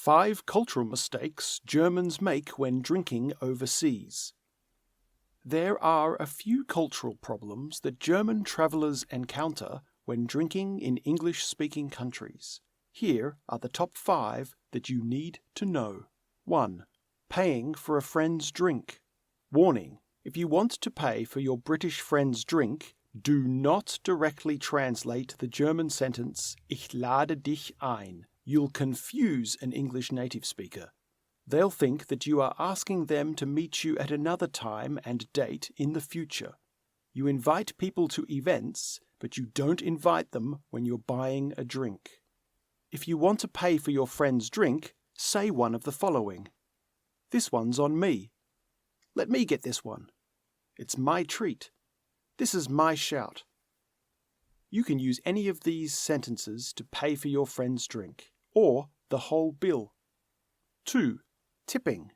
5 cultural mistakes Germans make when drinking overseas. There are a few cultural problems that German travellers encounter when drinking in English-speaking countries. Here are the top 5 that you need to know. 1. Paying for a friend's drink. Warning: if you want to pay for your British friend's drink, do not directly translate the German sentence Ich lade dich ein. You'll confuse an English native speaker. They'll think that you are asking them to meet you at another time and date in the future. You invite people to events, but you don't invite them when you're buying a drink. If you want to pay for your friend's drink, say one of the following. This one's on me. Let me get this one. It's my treat. This is my shout. You can use any of these sentences to pay for your friend's drink, or the whole bill. 2. Tipping.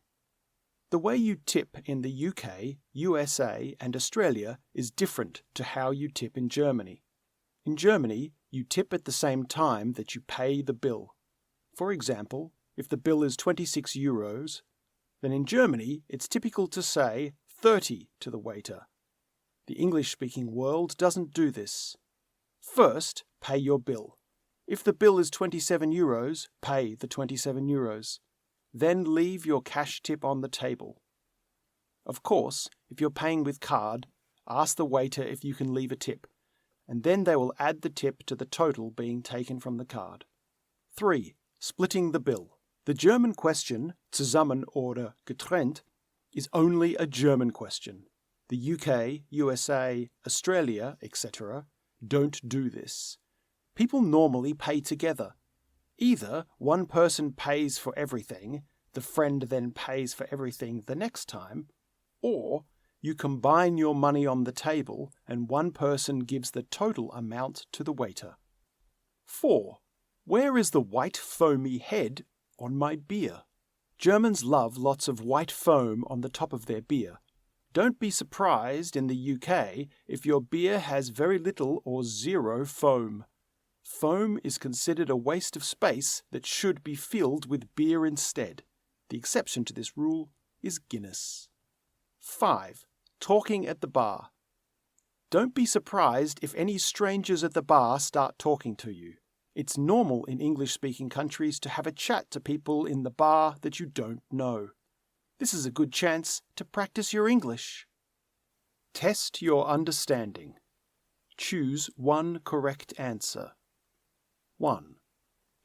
The way you tip in the UK, USA, and Australia is different to how you tip in Germany. In Germany, you tip at the same time that you pay the bill. For example, if the bill is €26, then in Germany it's typical to say 30 to the waiter. The English-speaking world doesn't do this. First, pay your bill. If the bill is €27, pay the €27. Then leave your cash tip on the table. Of course, if you're paying with card, ask the waiter if you can leave a tip, and then they will add the tip to the total being taken from the card. 3. Splitting the bill. The German question, zusammen oder getrennt, is only a German question. The UK, USA, Australia, etc. don't do this. People normally pay together. Either one person pays for everything, the friend then pays for everything the next time, or you combine your money on the table and one person gives the total amount to the waiter. 4. Where is the white foamy head on my beer? Germans love lots of white foam on the top of their beer. Don't be surprised in the UK if your beer has very little or zero foam. Foam is considered a waste of space that should be filled with beer instead. The exception to this rule is Guinness. 5. Talking at the bar. Don't be surprised if any strangers at the bar start talking to you. It's normal in English-speaking countries to have a chat to people in the bar that you don't know. This is a good chance to practice your English. Test your understanding. Choose one correct answer. 1.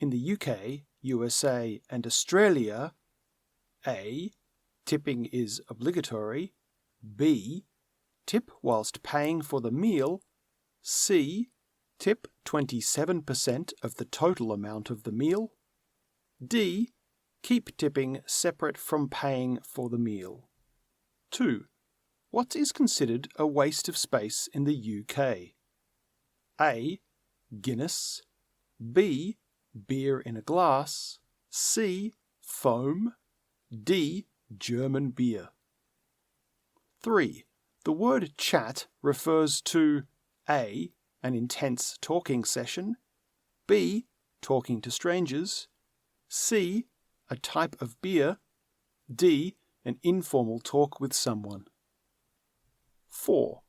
In the UK, USA, and Australia, A. Tipping is obligatory. B. Tip whilst paying for the meal. C. Tip 27% of the total amount of the meal. D. Keep tipping separate from paying for the meal. 2. What is considered a waste of space in the UK? A. Guinness. B. Beer in a glass. C. Foam. D. German beer. 3. The word chat refers to A. An intense talking session. B. Talking to strangers. C. A type of beer. D. An informal talk with someone. 4.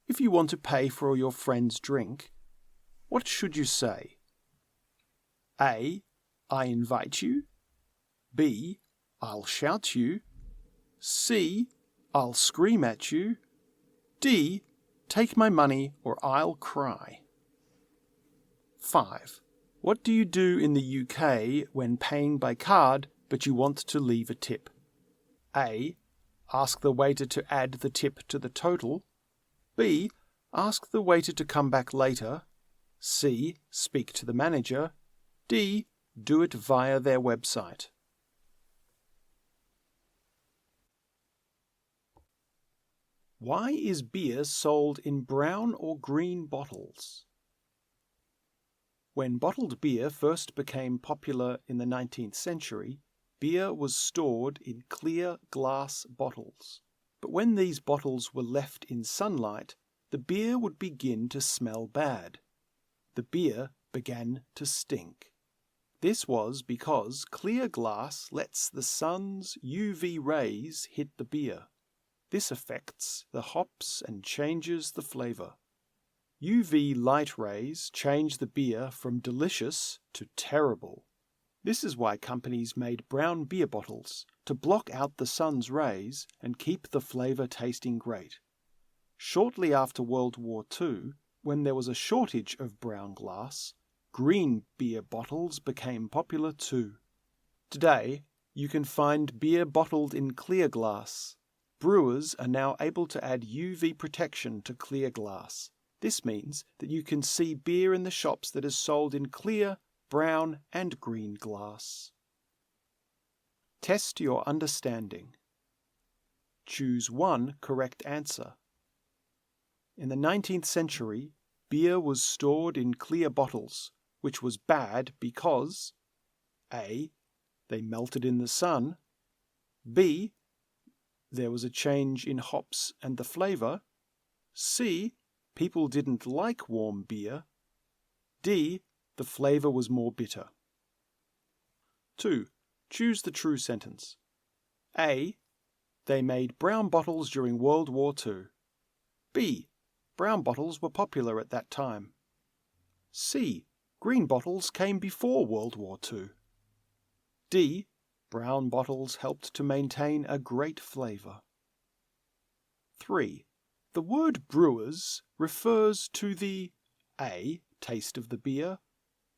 If you want to pay for your friend's drink, what should you say? A. I invite you. B. I'll shout you. C. I'll scream at you. D. Take my money or I'll cry. 5. What do you do in the UK when paying by card but you want to leave a tip? A. Ask the waiter to add the tip to the total. B. Ask the waiter to come back later. C. Speak to the manager. D. Do it via their website. Why is beer sold in brown or green bottles? When bottled beer first became popular in the 19th century, beer was stored in clear glass bottles. But when these bottles were left in sunlight, the beer would begin to smell bad. The beer began to stink. This was because clear glass lets the sun's UV rays hit the beer. This affects the hops and changes the flavor. UV light rays change the beer from delicious to terrible. This is why companies made brown beer bottles, to block out the sun's rays and keep the flavor tasting great. Shortly after World War II, when there was a shortage of brown glass, green beer bottles became popular too. Today, you can find beer bottled in clear glass. Brewers are now able to add UV protection to clear glass. This means that you can see beer in the shops that is sold in clear, brown and green glass. Test your understanding. Choose one correct answer. In the 19th century, beer was stored in clear bottles, which was bad because A. They melted in the sun. B. There was a change in hops and the flavor. C. People didn't like warm beer. D. The flavor was more bitter. 2. Choose the true sentence. A. They made brown bottles during World War II. B. Brown bottles were popular at that time. C. Green bottles came before World War II. D. Brown bottles helped to maintain a great flavor. 3. The word brewers refers to the A. Taste of the beer,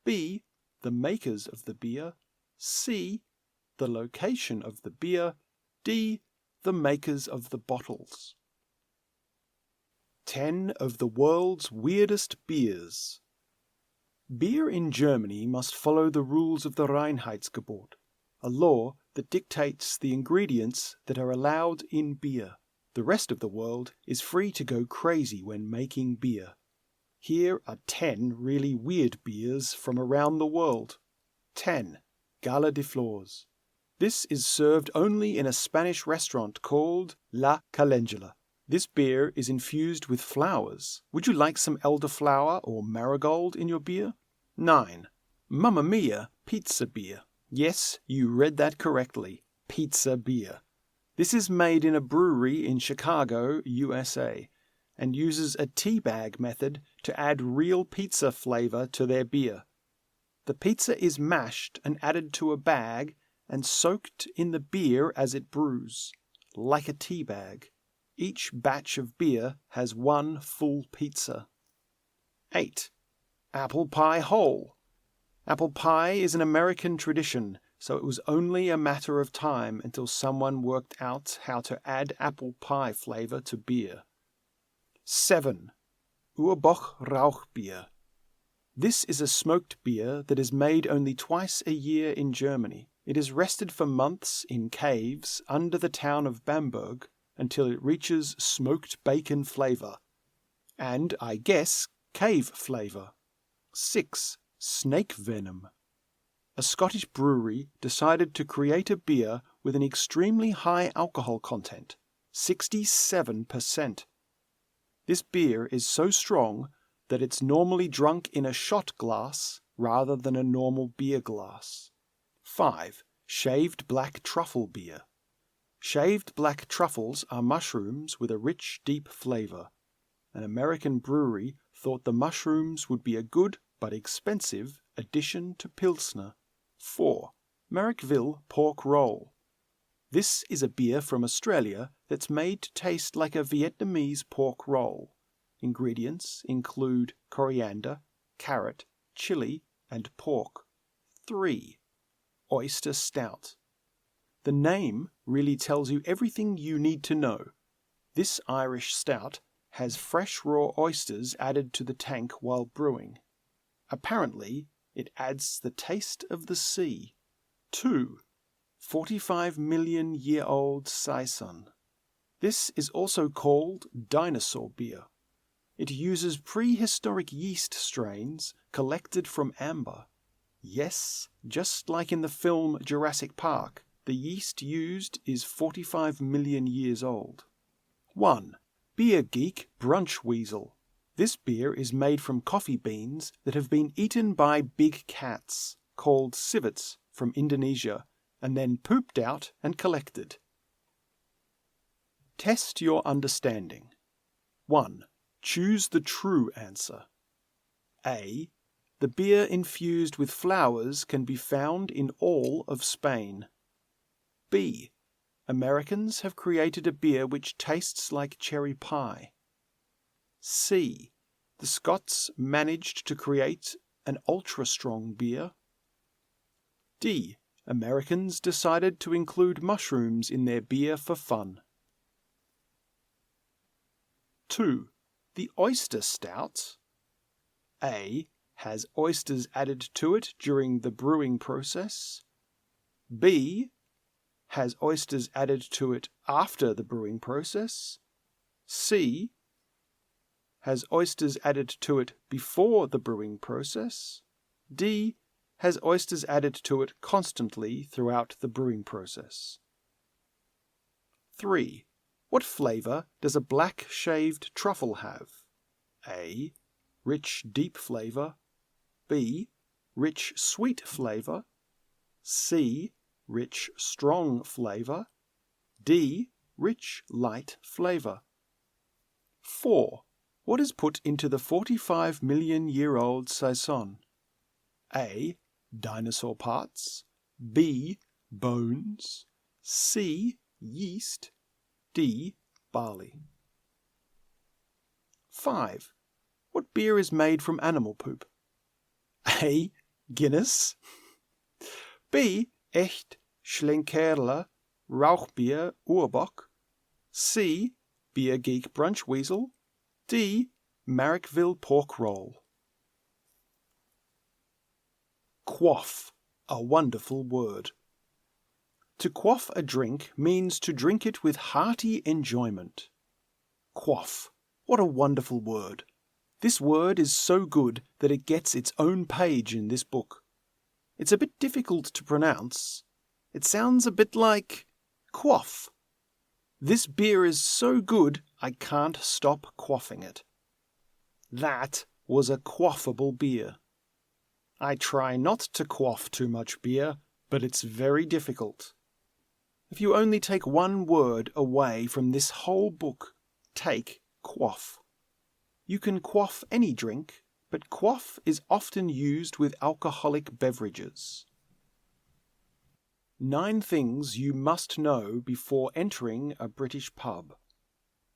B. The makers of the beer, C. The location of the beer, D. The makers of the bottles. 10 of the world's weirdest beers. Beer in Germany must follow the rules of the Reinheitsgebot, a law that dictates the ingredients that are allowed in beer. The rest of the world is free to go crazy when making beer. Here are 10 really weird beers from around the world. 10. Gala de Flores. This is served only in a Spanish restaurant called La Calendula. This beer is infused with flowers. Would you like some elderflower or marigold in your beer? 9. Mamma Mia pizza beer. Yes, you read that correctly. Pizza beer. This is made in a brewery in Chicago, USA, and uses a teabag method to add real pizza flavor to their beer. The pizza is mashed and added to a bag and soaked in the beer as it brews, like a teabag. Each batch of beer has one full pizza. 8. Apple pie whole. Apple pie is an American tradition, so it was only a matter of time until someone worked out how to add apple pie flavor to beer. 7. Urboch Rauchbier. This is a smoked beer that is made only twice a year in Germany. It is rested for months in caves under the town of Bamberg until it reaches smoked bacon flavor. And, I guess, cave flavor. 6. Snake venom. A Scottish brewery decided to create a beer with an extremely high alcohol content, 67%. This beer is so strong that it's normally drunk in a shot glass rather than a normal beer glass. 5. Shaved black truffle beer. Shaved black truffles are mushrooms with a rich, deep flavor. An American brewery thought the mushrooms would be a good but expensive addition to Pilsner. 4. Marrickville pork roll. This is a beer from Australia that's made to taste like a Vietnamese pork roll. Ingredients include coriander, carrot, chili, and pork. 3. Oyster stout. The name really tells you everything you need to know. This Irish stout has fresh raw oysters added to the tank while brewing. Apparently, it adds the taste of the sea. 2. 45-million-year-old Saison. This is also called dinosaur beer. It uses prehistoric yeast strains collected from amber. Yes, just like in the film Jurassic Park, the yeast used is 45 million years old. 1. Beer Geek Brunch Weasel. This beer is made from coffee beans that have been eaten by big cats. called civets from Indonesia and then pooped out and collected. Test your understanding. 1. Choose the true answer. A. The beer infused with flowers can be found in all of Spain. B. Americans have created a beer which tastes like cherry pie. C. The Scots managed to create an ultra-strong beer. D. Americans decided to include mushrooms in their beer for fun. 2. The oyster stout. A. Has oysters added to it during the brewing process. B. Has oysters added to it after the brewing process. C. Has oysters added to it before the brewing process. D. Has oysters added to it constantly throughout the brewing process. 3. What flavour does a black shaved truffle have? A. Rich deep flavour. B. Rich sweet flavour. C. Rich strong flavour. D. Rich light flavour. 4. What is put into the 45-million-year-old saison? A. Dinosaur parts. B. Bones. C. Yeast. D. Barley. 5. What beer is made from animal poop? A. Guinness. B. Echt Schlenkerla Rauchbier Urbock. C. Beer Geek Brunchweasel. D. Marrickville Pork Roll. Quaff, a wonderful word. To quaff a drink means to drink it with hearty enjoyment. Quaff, what a wonderful word. This word is so good that it gets its own page in this book. It's a bit difficult to pronounce. It sounds a bit like quaff. This beer is so good I can't stop quaffing it. That was a quaffable beer. I try not to quaff too much beer, but it's very difficult. If you only take one word away from this whole book, take quaff. You can quaff any drink, but quaff is often used with alcoholic beverages. 9 things you must know before entering a British pub.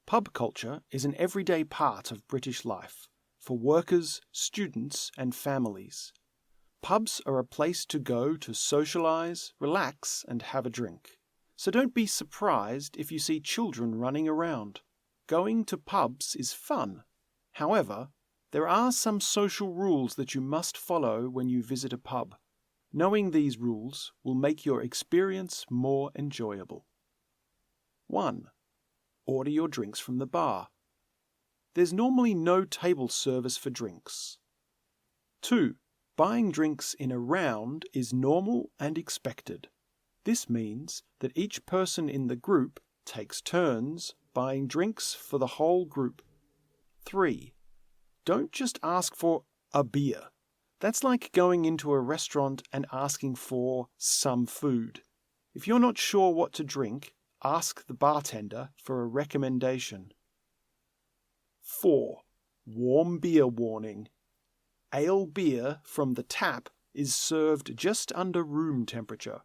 Pub culture is an everyday part of British life, for workers, students and families. Pubs are a place to go to socialise, relax and have a drink. So don't be surprised if you see children running around. Going to pubs is fun. However, there are some social rules that you must follow when you visit a pub. Knowing these rules will make your experience more enjoyable. 1. Order your drinks from the bar. There's normally no table service for drinks. 2. Buying drinks in a round is normal and expected. This means that each person in the group takes turns buying drinks for the whole group. 3. Don't just ask for a beer. That's like going into a restaurant and asking for some food. If you're not sure what to drink, ask the bartender for a recommendation. 4. Warm beer warning. Ale beer from the tap is served just under room temperature.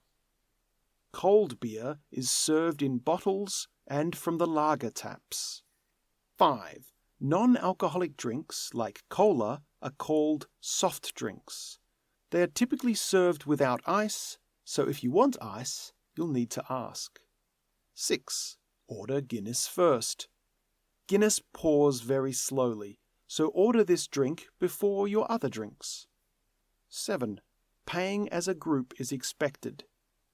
Cold beer is served in bottles and from the lager taps. 5. Non-alcoholic drinks like cola are called soft drinks. They are typically served without ice, so if you want ice, you'll need to ask. 6. Order Guinness first. Guinness pours very slowly, so order this drink before your other drinks. 7. Paying as a group is expected.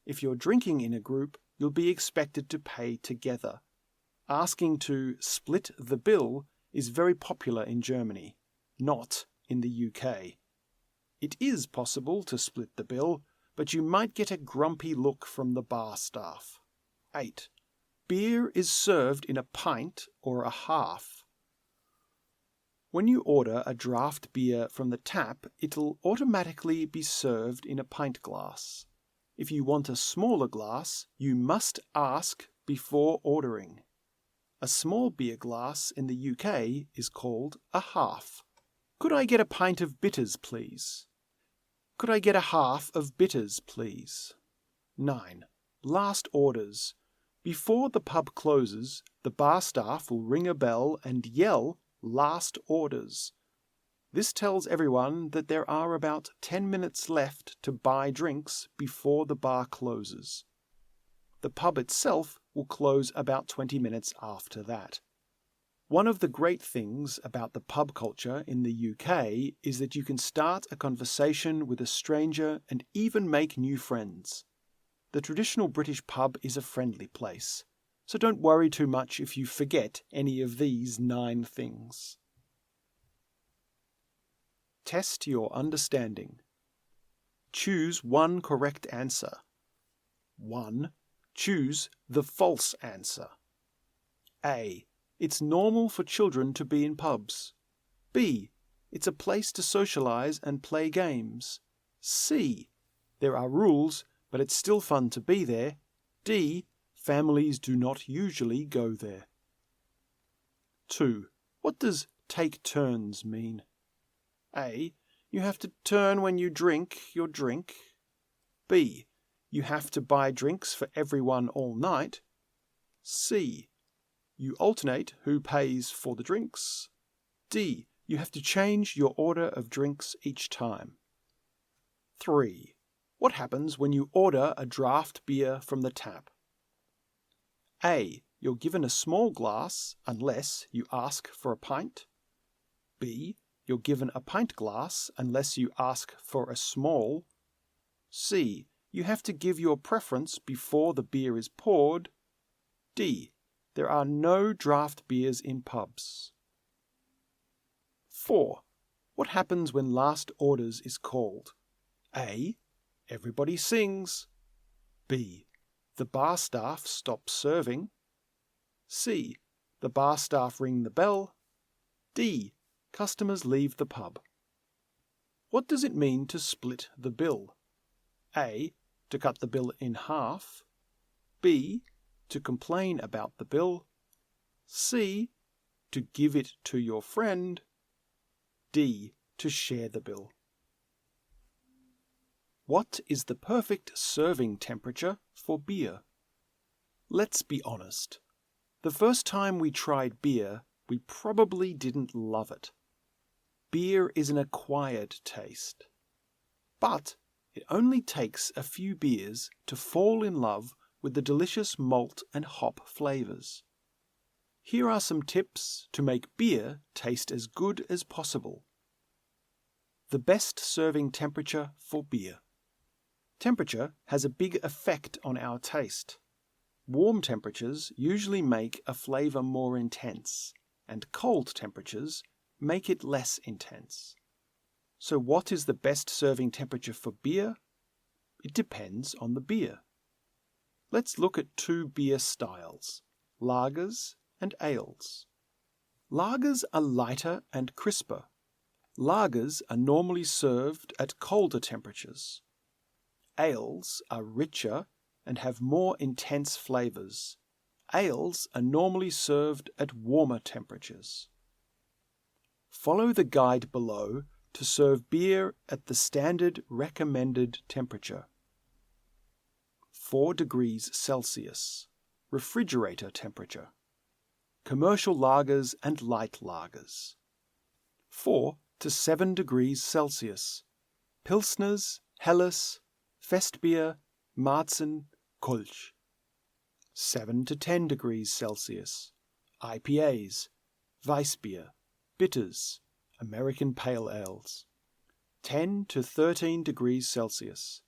If you're drinking in a group, you'll be expected to pay together. Asking to split the bill is very popular in Germany, not in the UK. It is possible to split the bill, but you might get a grumpy look from the bar staff. 8. Beer is served in a pint or a half. When you order a draft beer from the tap, it'll automatically be served in a pint glass. If you want a smaller glass, you must ask before ordering. A small beer glass in the UK is called a half. Could I get a pint of bitters, please? Could I get a half of bitters, please? 9. Last orders. Before the pub closes, the bar staff will ring a bell and yell, "Last orders." This tells everyone that there are about 10 minutes left to buy drinks before the bar closes. The pub itself will close about 20 minutes after that. One of the great things about the pub culture in the UK is that you can start a conversation with a stranger and even make new friends. The traditional British pub is a friendly place, so don't worry too much if you forget any of these 9 things. Test your understanding. Choose one correct answer. 1. Choose the false answer. A. It's normal for children to be in pubs. B. It's a place to socialize and play games. C. There are rules, but it's still fun to be there. D. Families do not usually go there. 2. What does take turns mean? A. You have to turn when you drink your drink. B. You have to buy drinks for everyone all night. C. You alternate who pays for the drinks. D. You have to change your order of drinks each time. 3. What happens when you order a draft beer from the tap? A. You're given a small glass unless you ask for a pint. B. You're given a pint glass unless you ask for a small. C. You have to give your preference before the beer is poured. D. There are no draft beers in pubs. 4. What happens when last orders is called? A. Everybody sings. B. The bar staff stops serving. C. The bar staff ring the bell. D. Customers leave the pub. What does it mean to split the bill? A. To cut the bill in half. B. To complain about the bill. C. To give it to your friend. D. To share the bill. What is the perfect serving temperature for beer? Let's be honest. The first time we tried beer, we probably didn't love it. Beer is an acquired taste. But it only takes a few beers to fall in love with the delicious malt and hop flavors. Here are some tips to make beer taste as good as possible. The best serving temperature for beer. Temperature has a big effect on our taste. Warm temperatures usually make a flavor more intense, and cold temperatures make it less intense. So what is the best serving temperature for beer? It depends on the beer. Let's look at 2 beer styles, lagers and ales. Lagers are lighter and crisper. Lagers are normally served at colder temperatures. Ales are richer and have more intense flavors. Ales are normally served at warmer temperatures. Follow the guide below to serve beer at the standard recommended temperature. 4 degrees Celsius, refrigerator temperature. Commercial lagers and light lagers. 4 to 7 degrees Celsius, Pilsners, Helles, Festbier, Marzen, Kolsch. 7 to 10 degrees Celsius, IPAs, Weissbier, bitters, American pale ales. 10 to 13 degrees Celsius,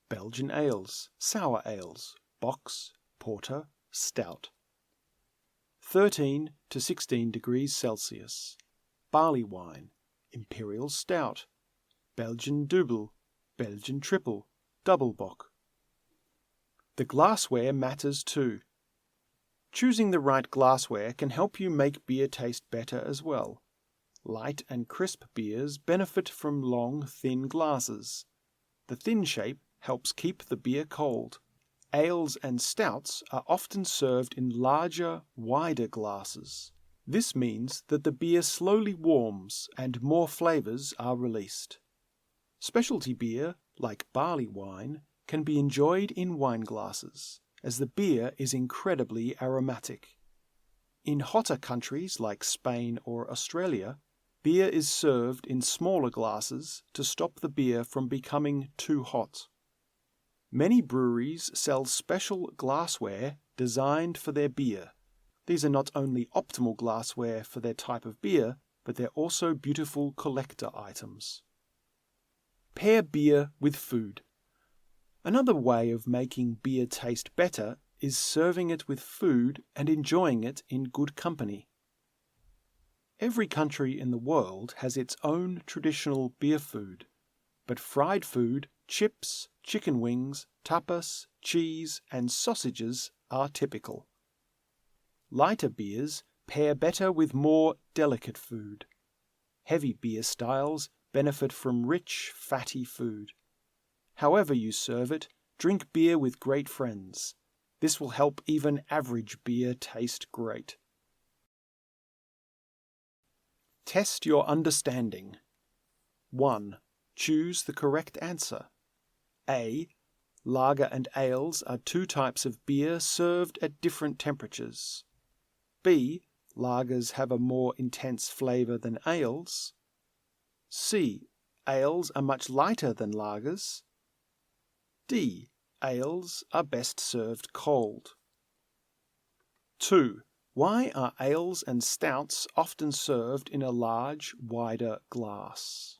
Belgian ales, sour ales, bocks, porter, stout. 13 to 16 degrees Celsius, barley wine, imperial stout, Belgian double, Belgian triple, double bock. The glassware matters too. Choosing the right glassware can help you make beer taste better as well. Light and crisp beers benefit from long, thin glasses. The thin shape helps keep the beer cold. Ales and stouts are often served in larger, wider glasses. This means that the beer slowly warms and more flavours are released. Specialty beer, like barley wine, can be enjoyed in wine glasses, as the beer is incredibly aromatic. In hotter countries like Spain or Australia, beer is served in smaller glasses to stop the beer from becoming too hot. Many breweries sell special glassware designed for their beer. These are not only optimal glassware for their type of beer, but they're also beautiful collector items. Pair beer with food. Another way of making beer taste better is serving it with food and enjoying it in good company. Every country in the world has its own traditional beer food, but fried food, chips, chicken wings, tapas, cheese, and sausages are typical. Lighter beers pair better with more delicate food. Heavy beer styles benefit from rich, fatty food. However you serve it, drink beer with great friends. This will help even average beer taste great. Test your understanding. 1. Choose the correct answer. A. Lager and ales are two types of beer served at different temperatures. B. Lagers have a more intense flavour than ales. C. Ales are much lighter than lagers. D. Ales are best served cold. 2. Why are ales and stouts often served in a large, wider glass?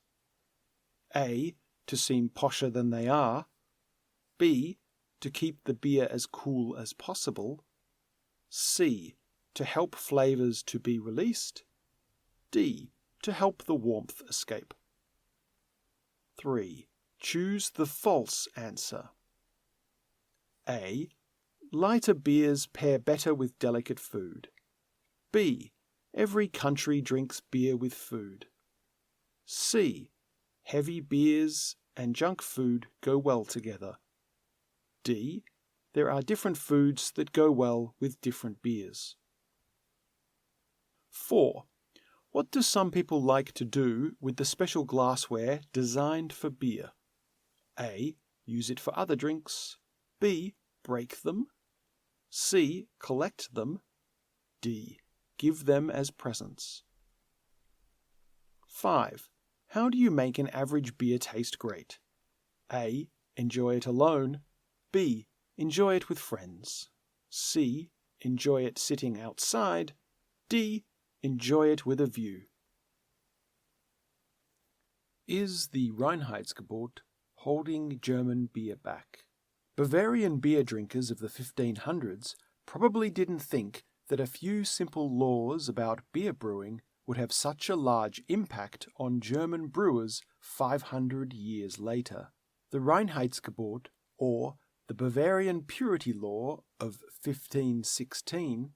A. To seem posher than they are. B. To keep the beer as cool as possible. C. To help flavours to be released. D. To help the warmth escape. 3. Choose the false answer. A. Lighter beers pair better with delicate food. B. Every country drinks beer with food. C. Heavy beers and junk food go well together. D. There are different foods that go well with different beers. 4. What do some people like to do with the special glassware designed for beer? A. Use it for other drinks. B. Break them. C. Collect them. D. Give them as presents. 5. How do you make an average beer taste great? A. Enjoy it alone. B. Enjoy it with friends. C. Enjoy it sitting outside. D. Enjoy it with a view. Is the Reinheitsgebot holding German beer back? Bavarian beer drinkers of the 1500s probably didn't think that a few simple laws about beer brewing would have such a large impact on German brewers 500 years later. The Reinheitsgebot, or the Bavarian Purity Law of 1516,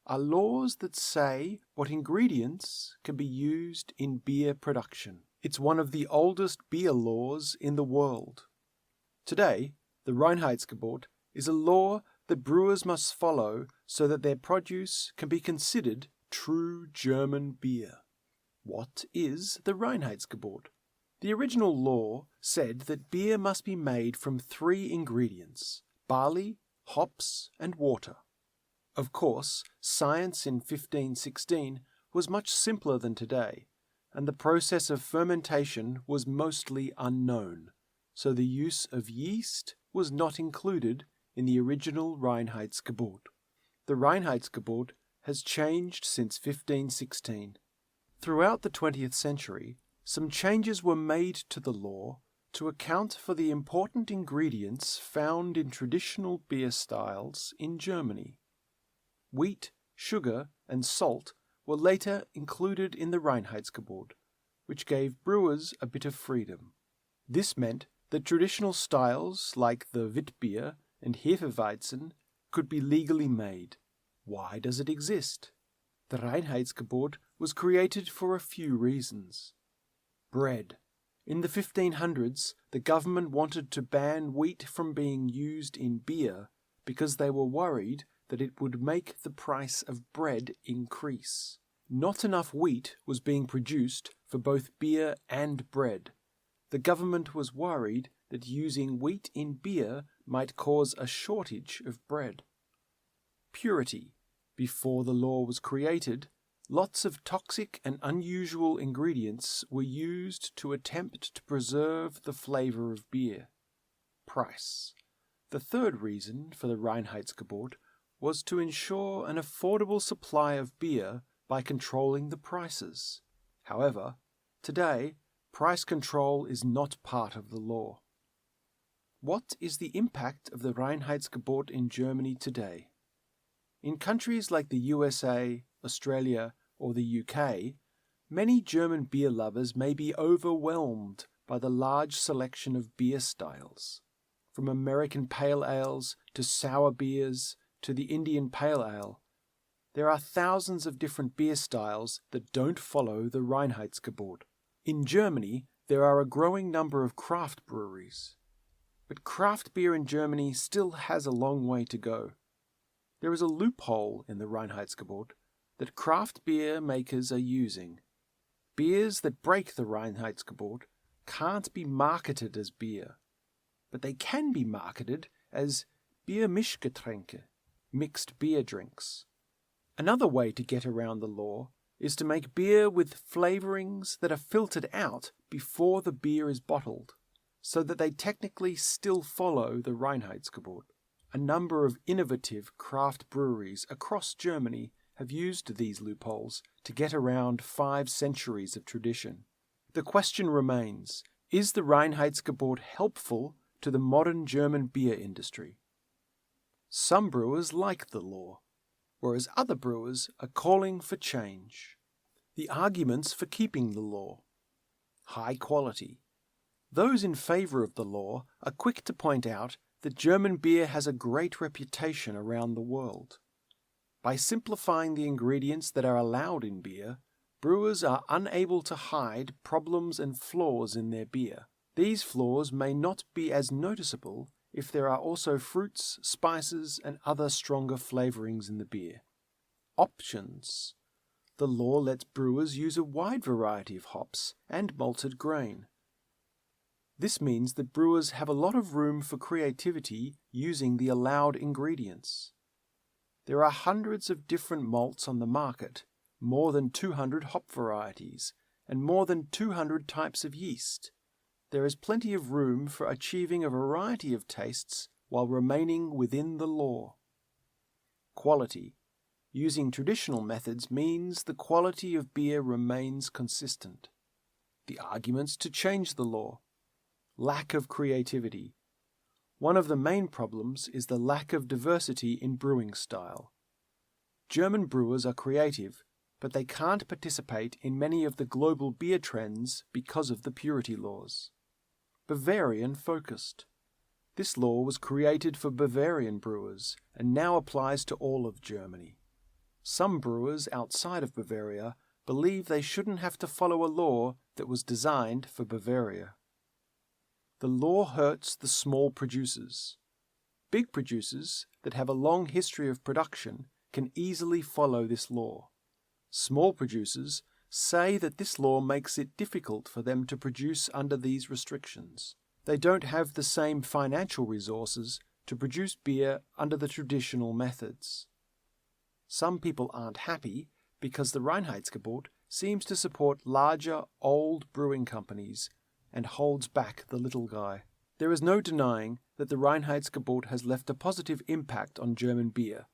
are laws that say what ingredients can be used in beer production. It's one of the oldest beer laws in the world. Today, the Reinheitsgebot is a law that brewers must follow so that their produce can be considered true German beer. What is the Reinheitsgebot? The original law said that beer must be made from 3 ingredients: barley, hops, and water. Of course, science in 1516 was much simpler than today, and the process of fermentation was mostly unknown, so the use of yeast was not included in the original Reinheitsgebot. The Reinheitsgebot has changed since 1516. Throughout the 20th century, some changes were made to the law to account for the important ingredients found in traditional beer styles in Germany. Wheat, sugar, and salt were later included in the Reinheitsgebot, which gave brewers a bit of freedom. This meant that traditional styles like the Witbier and Hefeweizen could be legally made. Why does it exist? The Reinheitsgebot was created for a few reasons. Bread. In the 1500s, the government wanted to ban wheat from being used in beer because they were worried that it would make the price of bread increase. Not enough wheat was being produced for both beer and bread. The government was worried that using wheat in beer might cause a shortage of bread. Purity. Before the law was created, lots of toxic and unusual ingredients were used to attempt to preserve the flavor of beer. Price. The third reason for the Reinheitsgebot was to ensure an affordable supply of beer by controlling the prices. However, today, price control is not part of the law. What is the impact of the Reinheitsgebot in Germany today? In countries like the USA, Australia, or the UK, many German beer lovers may be overwhelmed by the large selection of beer styles. From American pale ales to sour beers to the Indian pale ale, there are thousands of different beer styles that don't follow the Reinheitsgebot. In Germany, there are a growing number of craft breweries. But craft beer in Germany still has a long way to go. There is a loophole in the Reinheitsgebot that craft beer makers are using. Beers that break the Reinheitsgebot can't be marketed as beer, but they can be marketed as Biermischgetränke, mixed beer drinks. Another way to get around the law is to make beer with flavorings that are filtered out before the beer is bottled, so that they technically still follow the Reinheitsgebot. A number of innovative craft breweries across Germany have used these loopholes to get around 5 centuries of tradition. The question remains, is the Reinheitsgebot helpful to the modern German beer industry? Some brewers like the law, whereas other brewers are calling for change. The arguments for keeping the law. High quality. Those in favour of the law are quick to point out that German beer has a great reputation around the world. By simplifying the ingredients that are allowed in beer, brewers are unable to hide problems and flaws in their beer. These flaws may not be as noticeable if there are also fruits, spices, and other stronger flavourings in the beer. Options. The law lets brewers use a wide variety of hops and malted grain. This means that brewers have a lot of room for creativity using the allowed ingredients. There are hundreds of different malts on the market, more than 200 hop varieties, and more than 200 types of yeast. There is plenty of room for achieving a variety of tastes while remaining within the law. Quality. Using traditional methods means the quality of beer remains consistent. The arguments to change the law. Lack of creativity. One of the main problems is the lack of diversity in brewing style. German brewers are creative, but they can't participate in many of the global beer trends because of the purity laws. Bavarian focused. This law was created for Bavarian brewers and now applies to all of Germany. Some brewers outside of Bavaria believe they shouldn't have to follow a law that was designed for Bavaria. The law hurts the small producers. Big producers that have a long history of production can easily follow this law. Small producers say that this law makes it difficult for them to produce under these restrictions. They don't have the same financial resources to produce beer under the traditional methods. Some people aren't happy because the Reinheitsgebot seems to support larger, old brewing companies and holds back the little guy. There is no denying that the Reinheitsgebot has left a positive impact on German beer,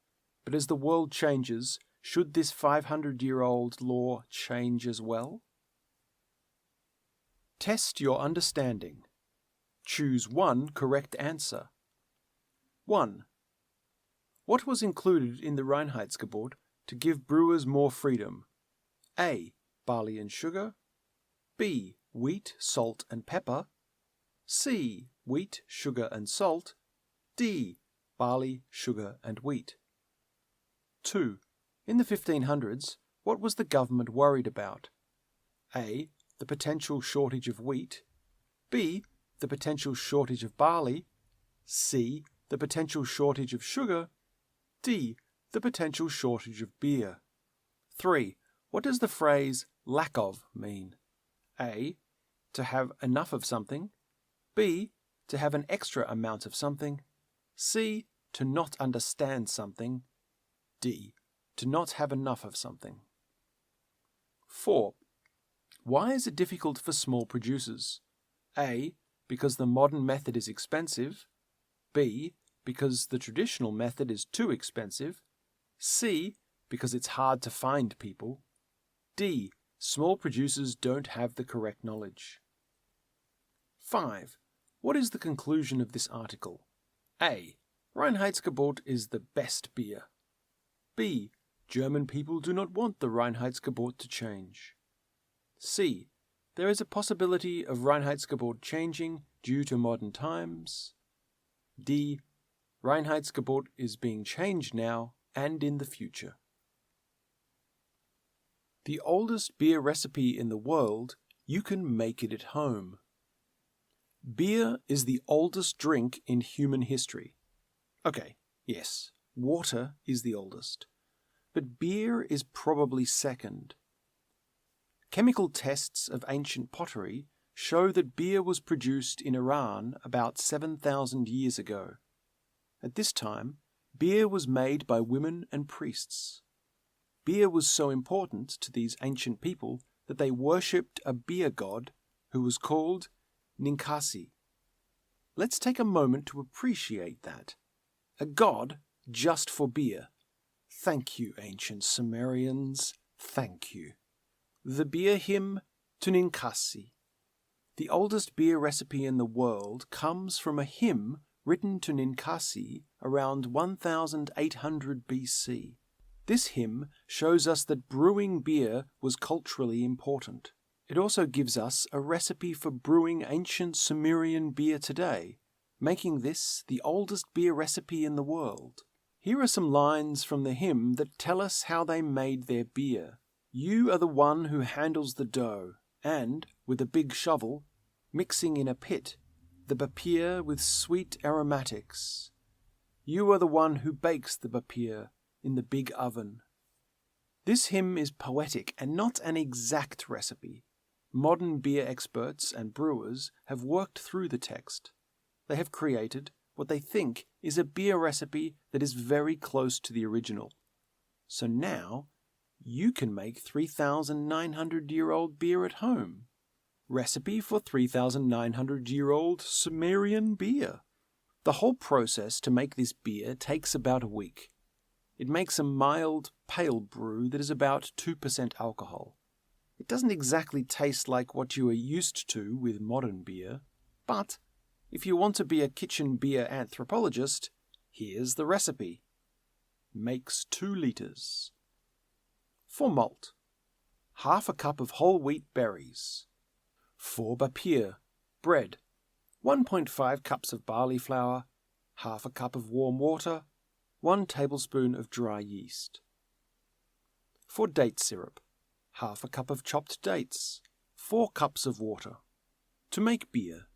but as the world changes, should this 500-year-old law change as well? Test your understanding. Choose one correct answer. 1. What was included in the Reinheitsgebot to give brewers more freedom? A. Barley and sugar. B. Wheat, salt and pepper. C. Wheat, sugar and salt. D. Barley, sugar and wheat. 2. In the 1500s, What was the government worried about? A. The potential shortage of wheat. B. The potential shortage of barley. C. The potential shortage of sugar. D. The potential shortage of beer. 3. What does the phrase lack of mean? A. To have enough of something. B. To have an extra amount of something. C. To not understand something. D. To not have enough of something. 4. Why is it difficult for small producers? A. Because the modern method is expensive. B. Because the traditional method is too expensive. C. Because it's hard to find people. D. Small producers don't have the correct knowledge. 5. What is the conclusion of this article? A. Reinheitsgebot is the best beer. B. German people do not want the Reinheitsgebot to change. C. There is a possibility of Reinheitsgebot changing due to modern times. D. Reinheitsgebot is being changed now and in the future. The oldest beer recipe in the world, you can make it at home. Beer is the oldest drink in human history. Okay, yes, water is the oldest, but beer is probably second. Chemical tests of ancient pottery show that beer was produced in Iran about 7,000 years ago. At this time, beer was made by women and priests. Beer was so important to these ancient people that they worshipped a beer god who was called Ninkasi. Let's take a moment to appreciate that. A god just for beer. Thank you, ancient Sumerians. Thank you. The beer hymn to Ninkasi. The oldest beer recipe in the world comes from a hymn written to Ninkasi around 1800 BC. This hymn shows us that brewing beer was culturally important. It also gives us a recipe for brewing ancient Sumerian beer today, making this the oldest beer recipe in the world. Here are some lines from the hymn that tell us how they made their beer. You are the one who handles the dough, and, with a big shovel, mixing in a pit, the bapir with sweet aromatics. You are the one who bakes the bapir in the big oven. This hymn is poetic and not an exact recipe. Modern beer experts and brewers have worked through the text. They have created what they think is a beer recipe that is very close to the original. So now, you can make 3,900-year-old beer at home. Recipe for 3,900-year-old Sumerian beer. The whole process to make this beer takes about a week. It makes a mild, pale brew that is about 2% alcohol. It doesn't exactly taste like what you are used to with modern beer, but if you want to be a kitchen beer anthropologist, here's the recipe. Makes 2 liters. For malt, half a cup of whole wheat berries. For bapir, bread, 1.5 cups of barley flour, half a cup of warm water, 1 tablespoon of dry yeast. For date syrup, half a cup of chopped dates, 4 cups of water. To make beer,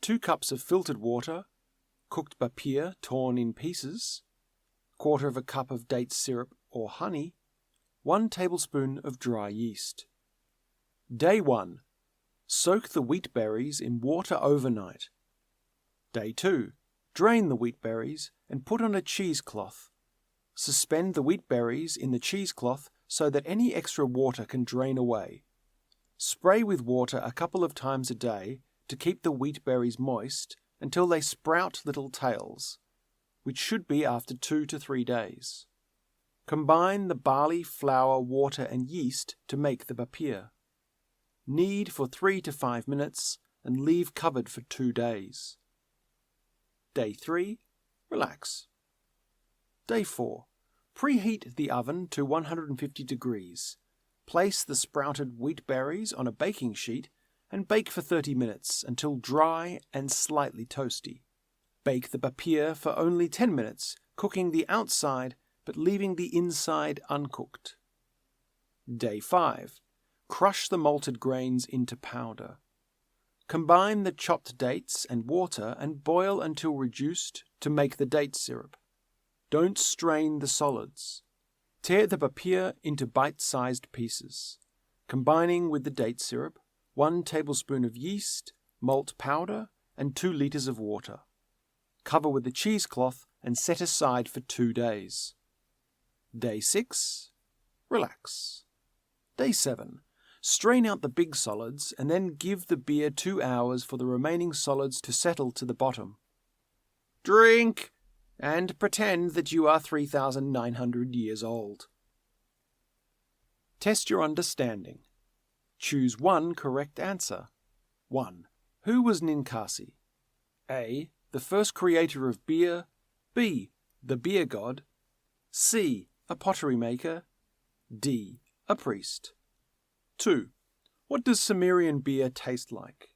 2 cups of filtered water, cooked bapir torn in pieces, 1/4 of a cup of date syrup or honey, 1 tablespoon of dry yeast. Day 1. Soak the wheat berries in water overnight. Day 2. Drain the wheat berries and put on a cheesecloth. Suspend the wheat berries in the cheesecloth so that any extra water can drain away. Spray with water a couple of times a day to keep the wheat berries moist until they sprout little tails, which should be after 2 to 3 days. Combine the barley, flour, water and yeast to make the bapir. Knead for 3 to 5 minutes and leave covered for 2 days. Day 3. Relax. Day 4. Preheat the oven to 150 degrees. Place the sprouted wheat berries on a baking sheet and bake for 30 minutes until dry and slightly toasty. Bake the bapir for only 10 minutes, cooking the outside but leaving the inside uncooked. Day 5. Crush the malted grains into powder. Combine the chopped dates and water and boil until reduced to make the date syrup. Don't strain the solids. Tear the papier into bite-sized pieces. Combining with the date syrup, 1 tablespoon of yeast, malt powder, and 2 liters of water. Cover with a cheesecloth and set aside for 2 days. Day 6. Relax. Day 7. Strain out the big solids and then give the beer 2 hours for the remaining solids to settle to the bottom. Drink! And pretend that you are 3,900 years old. Test your understanding. Choose one correct answer. 1. Who was Ninkasi? A. The first creator of beer. B. The beer god. C. A pottery maker. D. A priest. 2. What does Sumerian beer taste like?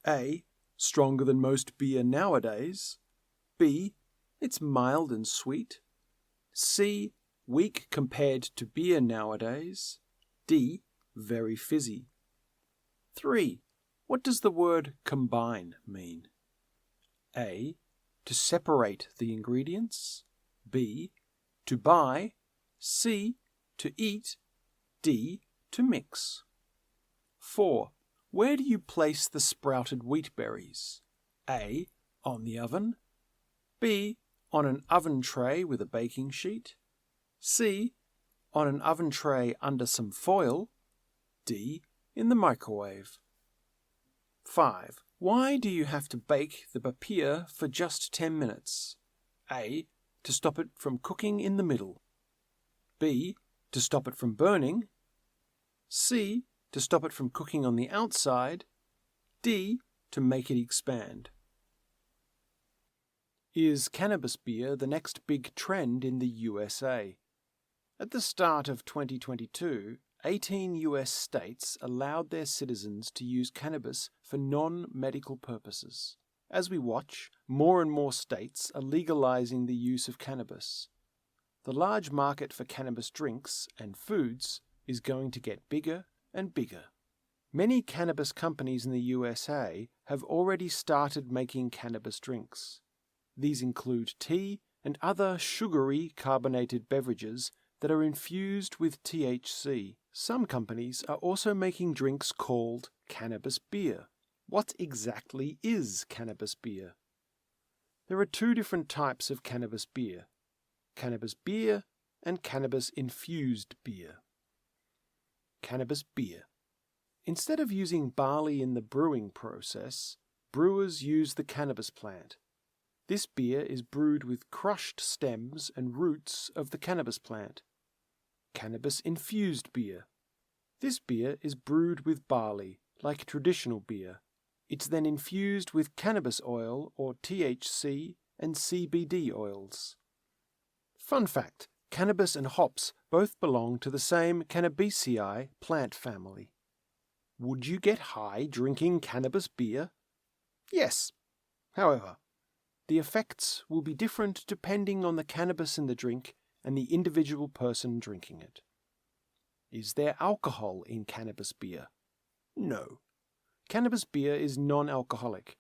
A. Stronger than most beer nowadays. B. It's mild and sweet. C. Weak compared to beer nowadays. D. Very fizzy. 3. What does the word combine mean? A. To separate the ingredients. B. To buy. C. To eat. D. To mix. 4. Where do you place the sprouted wheat berries? A. On the oven. B. On an oven tray with a baking sheet. C. On an oven tray under some foil. D. In the microwave. 5. Why do you have to bake the papier for just 10 minutes? A. To stop it from cooking in the middle. B. To stop it from burning. C. To stop it from cooking on the outside. D. To make it expand. Is cannabis beer the next big trend in the USA? At the start of 2022, 18 US states allowed their citizens to use cannabis for non-medical purposes. As we watch, more and more states are legalizing the use of cannabis. The large market for cannabis drinks and foods is going to get bigger and bigger. Many cannabis companies in the USA have already started making cannabis drinks. These include tea and other sugary carbonated beverages that are infused with THC. Some companies are also making drinks called cannabis beer. What exactly is cannabis beer? There are 2 different types of cannabis beer and cannabis-infused beer. Cannabis beer. Instead of using barley in the brewing process, brewers use the cannabis plant. This beer is brewed with crushed stems and roots of the cannabis plant. Cannabis-infused beer. This beer is brewed with barley, like traditional beer. It's then infused with cannabis oil or THC and CBD oils. Fun fact, cannabis and hops both belong to the same Cannabiceae plant family. Would you get high drinking cannabis beer? Yes. However, the effects will be different depending on the cannabis in the drink and the individual person drinking it. Is there alcohol in cannabis beer? No. Cannabis beer is non-alcoholic.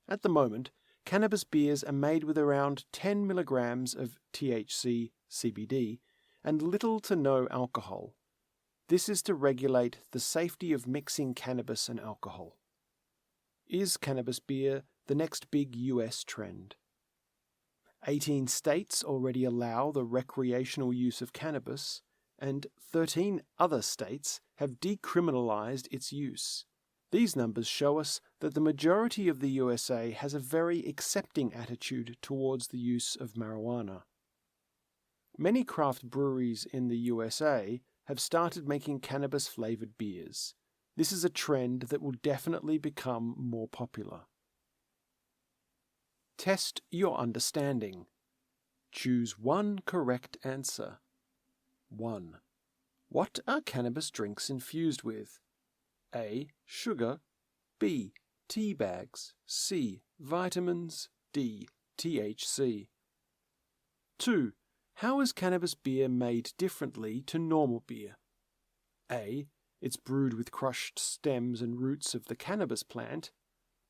At the moment, cannabis beers are made with around 10 milligrams of THC, CBD, and little to no alcohol. This is to regulate the safety of mixing cannabis and alcohol. Is cannabis beer the next big US trend? 18 states already allow the recreational use of cannabis, and 13 other states have decriminalized its use. These numbers show us that the majority of the USA has a very accepting attitude towards the use of marijuana. Many craft breweries in the USA have started making cannabis-flavored beers. This is a trend that will definitely become more popular. Test your understanding. Choose one correct answer. 1. What are cannabis drinks infused with? A. Sugar. B. Tea bags. C. Vitamins. D. THC. 2. How is cannabis beer made differently to normal beer? A. It's brewed with crushed stems and roots of the cannabis plant.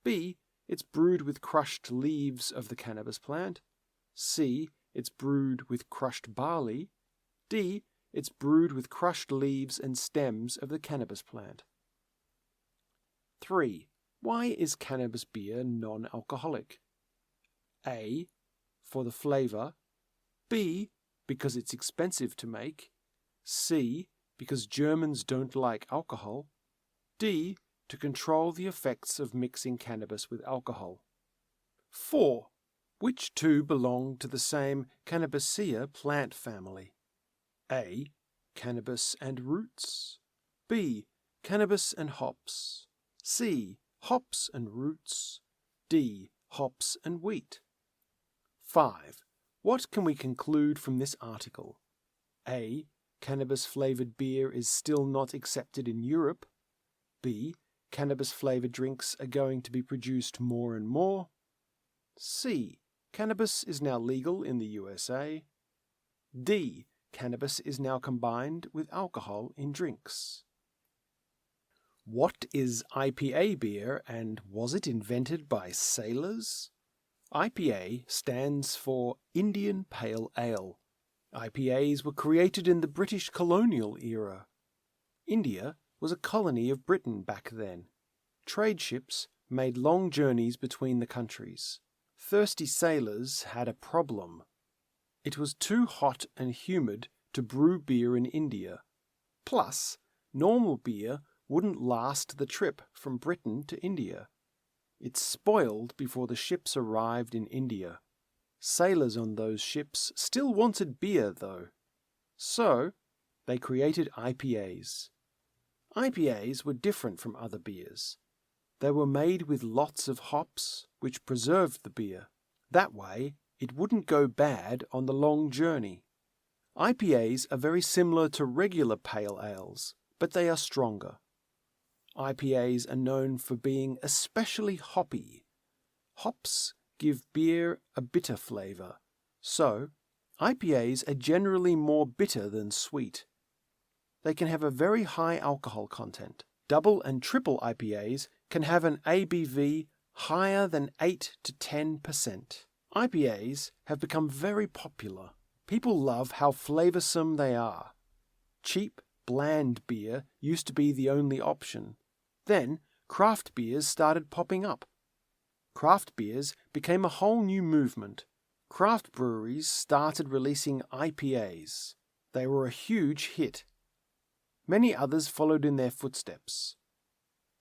B. It's brewed with crushed leaves of the cannabis plant. C. It's brewed with crushed barley. D. It's brewed with crushed leaves and stems of the cannabis plant. 3. Why is cannabis beer non-alcoholic? A. For the flavour. B. Because it's expensive to make. C. Because Germans don't like alcohol. D. To control the effects of mixing cannabis with alcohol. 4. Which two belong to the same Cannabaceae plant family? A. Cannabis and roots. B. Cannabis and hops. C. Hops and roots. D. Hops and wheat. 5. What can we conclude from this article? A. Cannabis-flavoured beer is still not accepted in Europe. B. Cannabis-flavoured drinks are going to be produced more and more. C. Cannabis is now legal in the USA. D. Cannabis is now combined with alcohol in drinks. What is IPA beer, and was it invented by sailors? IPA stands for Indian Pale Ale. IPAs were created in the British colonial era. India was a colony of Britain back then. Trade ships made long journeys between the countries. Thirsty sailors had a problem. It was too hot and humid to brew beer in India. Plus, normal beer wouldn't last the trip from Britain to India. It spoiled before the ships arrived in India. Sailors on those ships still wanted beer, though. So, they created IPAs. IPAs were different from other beers. They were made with lots of hops, which preserved the beer. That way, it wouldn't go bad on the long journey. IPAs are very similar to regular pale ales, but they are stronger. IPAs are known for being especially hoppy. Hops give beer a bitter flavour, so IPAs are generally more bitter than sweet. They can have a very high alcohol content. Double and triple IPAs can have an ABV higher than 8 to 10%. IPAs have become very popular. People love how flavoursome they are. Cheap, bland beer used to be the only option. Then, craft beers started popping up. Craft beers became a whole new movement. Craft breweries started releasing IPAs. They were a huge hit. Many others followed in their footsteps.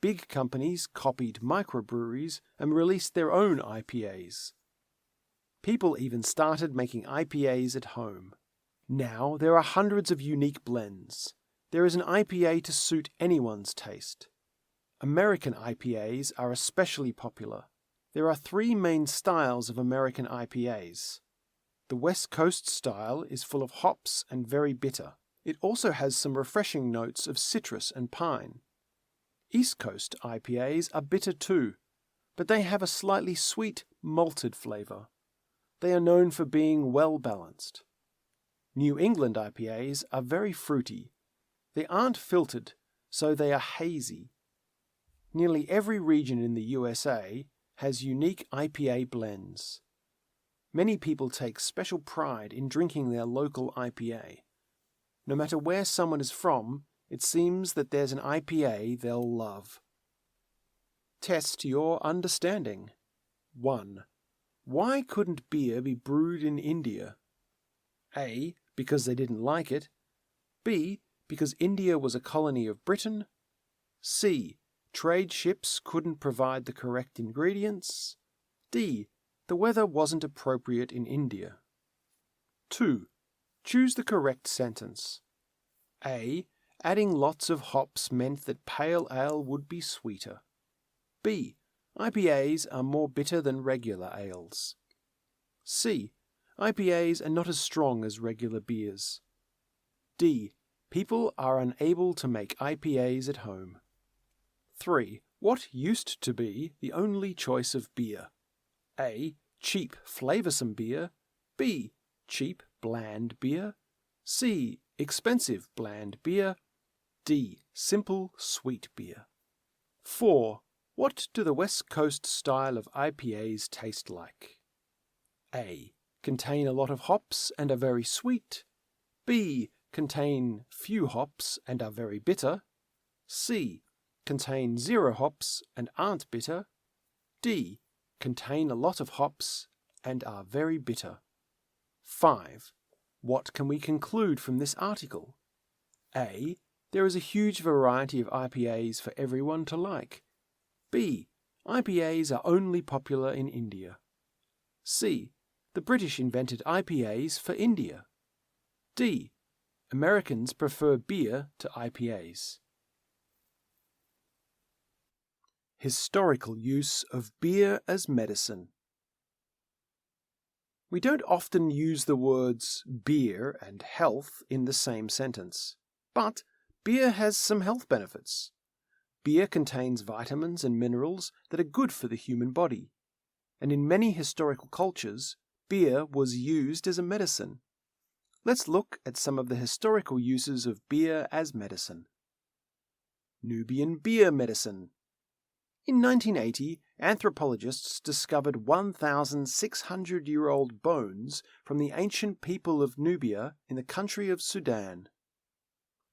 Big companies copied microbreweries and released their own IPAs. People even started making IPAs at home. Now there are hundreds of unique blends. There is an IPA to suit anyone's taste. American IPAs are especially popular. There are 3 main styles of American IPAs. The West Coast style is full of hops and very bitter. It also has some refreshing notes of citrus and pine. East Coast IPAs are bitter too, but they have a slightly sweet, malted flavour. They are known for being well balanced. New England IPAs are very fruity. They aren't filtered, so they are hazy. Nearly every region in the USA has unique IPA blends. Many people take special pride in drinking their local IPA. No matter where someone is from, it seems that there's an IPA they'll love. Test your understanding. 1. Why couldn't beer be brewed in India? A. Because they didn't like it. B. Because India was a colony of Britain. C. Trade ships couldn't provide the correct ingredients. D. The weather wasn't appropriate in India. 2. Choose the correct sentence. A. Adding lots of hops meant that pale ale would be sweeter. B. IPAs are more bitter than regular ales. C. IPAs are not as strong as regular beers. D. People are unable to make IPAs at home. 3. What used to be the only choice of beer? A. Cheap, flavoursome beer. B. Cheap, bland beer. C. Expensive, bland beer. D. Simple sweet beer. 4. What do the West Coast style of IPAs taste like? A. Contain a lot of hops and are very sweet. B. Contain few hops and are very bitter. C. Contain 0 hops and aren't bitter. D. Contain a lot of hops and are very bitter. 5. What can we conclude from this article? A. There is a huge variety of IPAs for everyone to like. B. IPAs are only popular in India. C. The British invented IPAs for India. D. Americans prefer beer to IPAs. Historical use of beer as medicine. We don't often use the words beer and health in the same sentence, but beer has some health benefits. Beer contains vitamins and minerals that are good for the human body, and in many historical cultures, beer was used as a medicine. Let's look at some of the historical uses of beer as medicine. Nubian beer medicine. In 1980, anthropologists discovered 1,600-year-old bones from the ancient people of Nubia in the country of Sudan.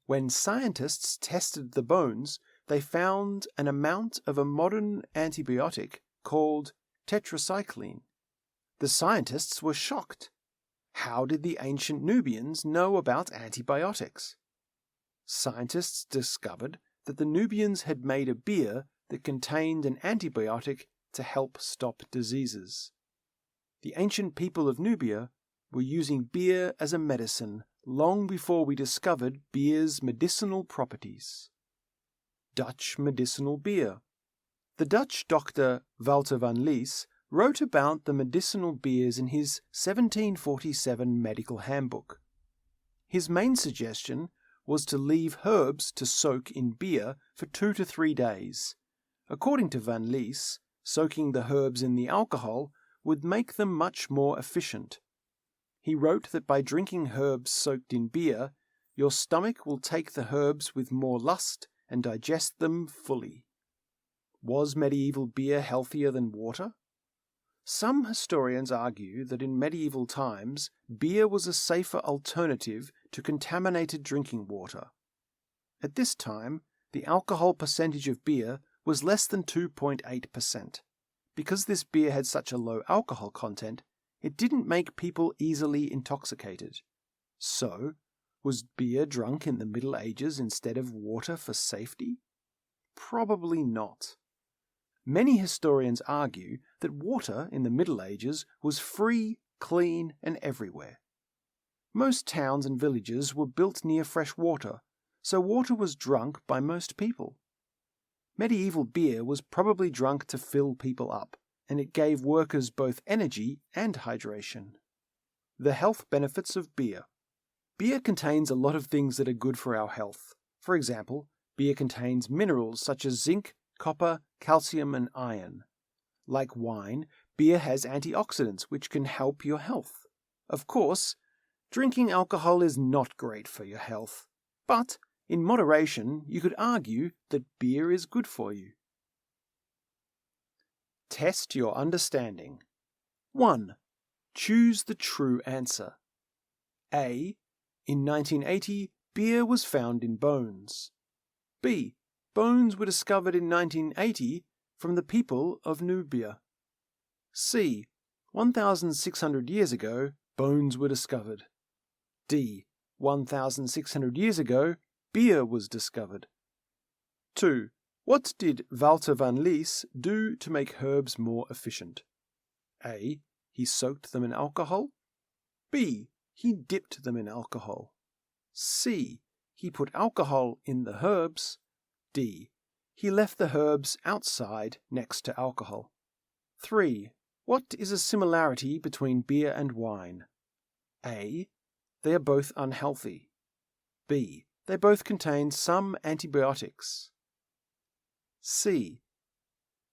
When scientists tested the bones, they found an amount of a modern antibiotic called tetracycline. The scientists were shocked. How did the ancient Nubians know about antibiotics? Scientists discovered that the Nubians had made a beer that contained an antibiotic to help stop diseases. The ancient people of Nubia were using beer as a medicine long before we discovered beer's medicinal properties. Dutch medicinal beer. The Dutch doctor Wouter van Lees wrote about the medicinal beers in his 1747 medical handbook. His main suggestion was to leave herbs to soak in beer for 2 to 3 days. According to Van Lees, soaking the herbs in the alcohol would make them much more efficient. He wrote that by drinking herbs soaked in beer, your stomach will take the herbs with more lust and digest them fully. Was medieval beer healthier than water? Some historians argue that in medieval times, beer was a safer alternative to contaminated drinking water. At this time, the alcohol percentage of beer was less than 2.8%. Because this beer had such a low alcohol content, it didn't make people easily intoxicated. So, was beer drunk in the Middle Ages instead of water for safety? Probably not. Many historians argue that water in the Middle Ages was free, clean, and everywhere. Most towns and villages were built near fresh water, so water was drunk by most people. Medieval beer was probably drunk to fill people up, and it gave workers both energy and hydration. The health benefits of beer. Beer contains a lot of things that are good for our health. For example, beer contains minerals such as zinc, copper, calcium, and iron. Like wine, beer has antioxidants which can help your health. Of course, drinking alcohol is not great for your health, but in moderation, you could argue that beer is good for you. Test your understanding. 1. Choose the true answer. A. In 1980, beer was found in bones. B. Bones were discovered in 1980 from the people of Nubia. C. 1,600 years ago, bones were discovered. D. 1,600 years ago, beer was discovered. 2. What did Wouter van Lees do to make herbs more efficient? A. He soaked them in alcohol. B. He dipped them in alcohol. C. He put alcohol in the herbs. D. He left the herbs outside next to alcohol. 3. What is a similarity between beer and wine? A. They are both unhealthy. B. They both contain some antibiotics. C.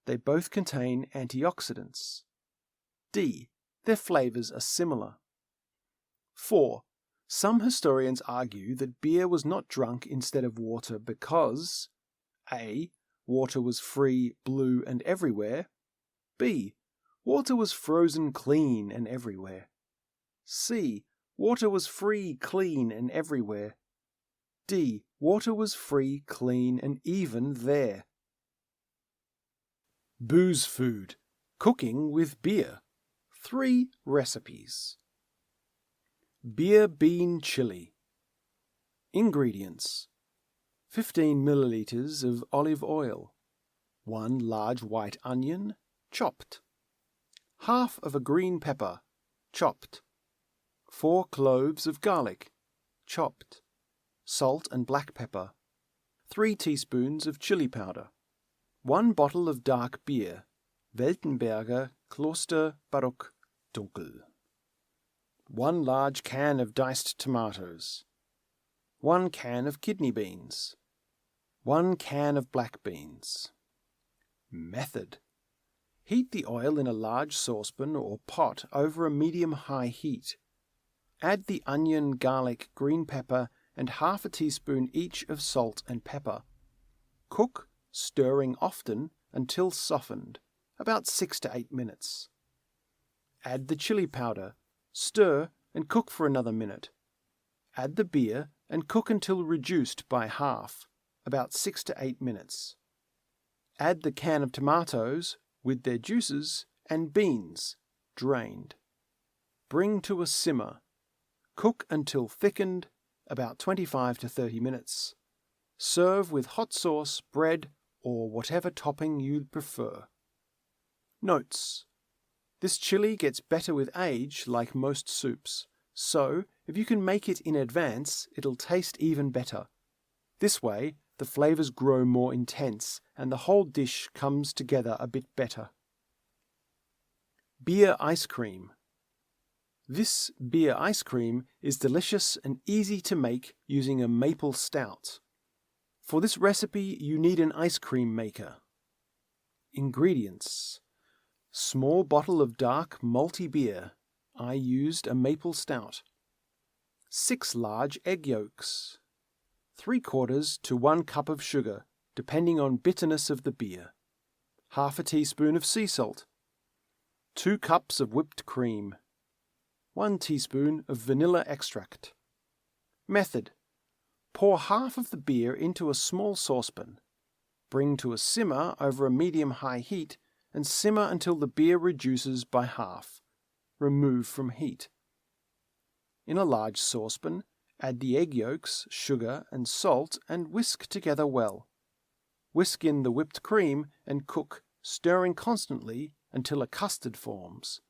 They both contain antioxidants. D. Their flavors are similar. 4. Some historians argue that beer was not drunk instead of water because A. Water was free, blue, and everywhere. B. Water was frozen clean and everywhere. C. Water was free, clean, and everywhere. D. Water was free, clean, and even there. Booze food. Cooking with beer. 3 recipes. Beer bean chili. Ingredients: 15 milliliters of olive oil, 1 large white onion, chopped, half of a green pepper, chopped, 4 cloves of garlic, chopped, salt and black pepper, 3 teaspoons of chili powder, 1 bottle of dark beer, Weltenberger Kloster Barock Dunkel, 1 large can of diced tomatoes, 1 can of kidney beans, 1 can of black beans. Method: heat the oil in a large saucepan or pot over a medium-high heat. Add the onion, garlic, green pepper, and half a teaspoon each of salt and pepper. Cook, stirring often, until softened, about 6 to 8 minutes. Add the chili powder, stir, and cook for another minute. Add the beer and cook until reduced by half, about 6 to 8 minutes. Add the can of tomatoes, with their juices, and beans, drained. Bring to a simmer. Cook until thickened, about 25 to 30 minutes. Serve with hot sauce, bread, or whatever topping you'd prefer. Notes: this chili gets better with age, like most soups, so if you can make it in advance, it'll taste even better. This way, the flavors grow more intense and the whole dish comes together a bit better. Beer ice cream. This beer ice cream is delicious and easy to make using a maple stout. For this recipe, you need an ice cream maker. Ingredients: small bottle of dark malty beer. I used a maple stout. 6 large egg yolks. 3/4 to 1 cup of sugar, depending on bitterness of the beer. Half a teaspoon of sea salt. 2 cups of whipped cream. 1 teaspoon of vanilla extract. Method: pour half of the beer into a small saucepan. Bring to a simmer over a medium-high heat and simmer until the beer reduces by half. Remove from heat. In a large saucepan, add the egg yolks, sugar, and salt and whisk together well. Whisk in the whipped cream and cook, stirring constantly until a custard forms.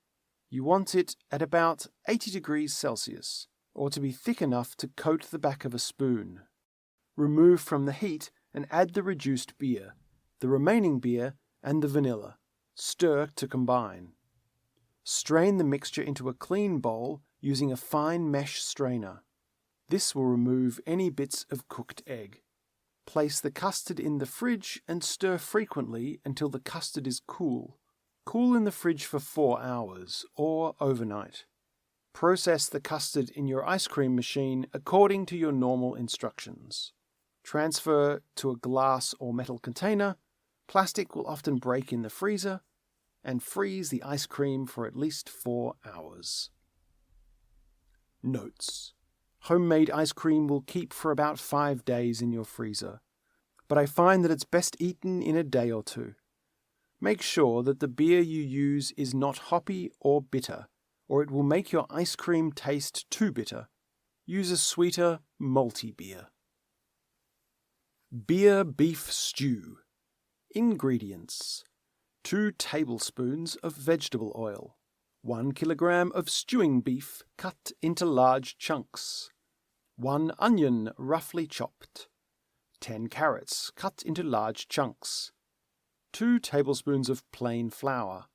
You want it at about 80 degrees Celsius, or to be thick enough to coat the back of a spoon. Remove from the heat and add the reduced beer, the remaining beer, and the vanilla. Stir to combine. Strain the mixture into a clean bowl using a fine mesh strainer. This will remove any bits of cooked egg. Place the custard in the fridge and stir frequently until the custard is cool. Cool in the fridge for 4 hours or overnight. Process the custard in your ice cream machine according to your normal instructions. Transfer to a glass or metal container. Plastic will often break in the freezer, and freeze the ice cream for at least 4 hours. Notes: homemade ice cream will keep for about 5 days in your freezer, but I find that it's best eaten in a day or 2. Make sure that the beer you use is not hoppy or bitter, or it will make your ice cream taste too bitter. Use a sweeter, malty beer. Beer beef stew. Ingredients: 2 tablespoons of vegetable oil, 1 kilogram of stewing beef cut into large chunks, 1 onion roughly chopped, 10 carrots cut into large chunks, 2 tablespoons of plain flour,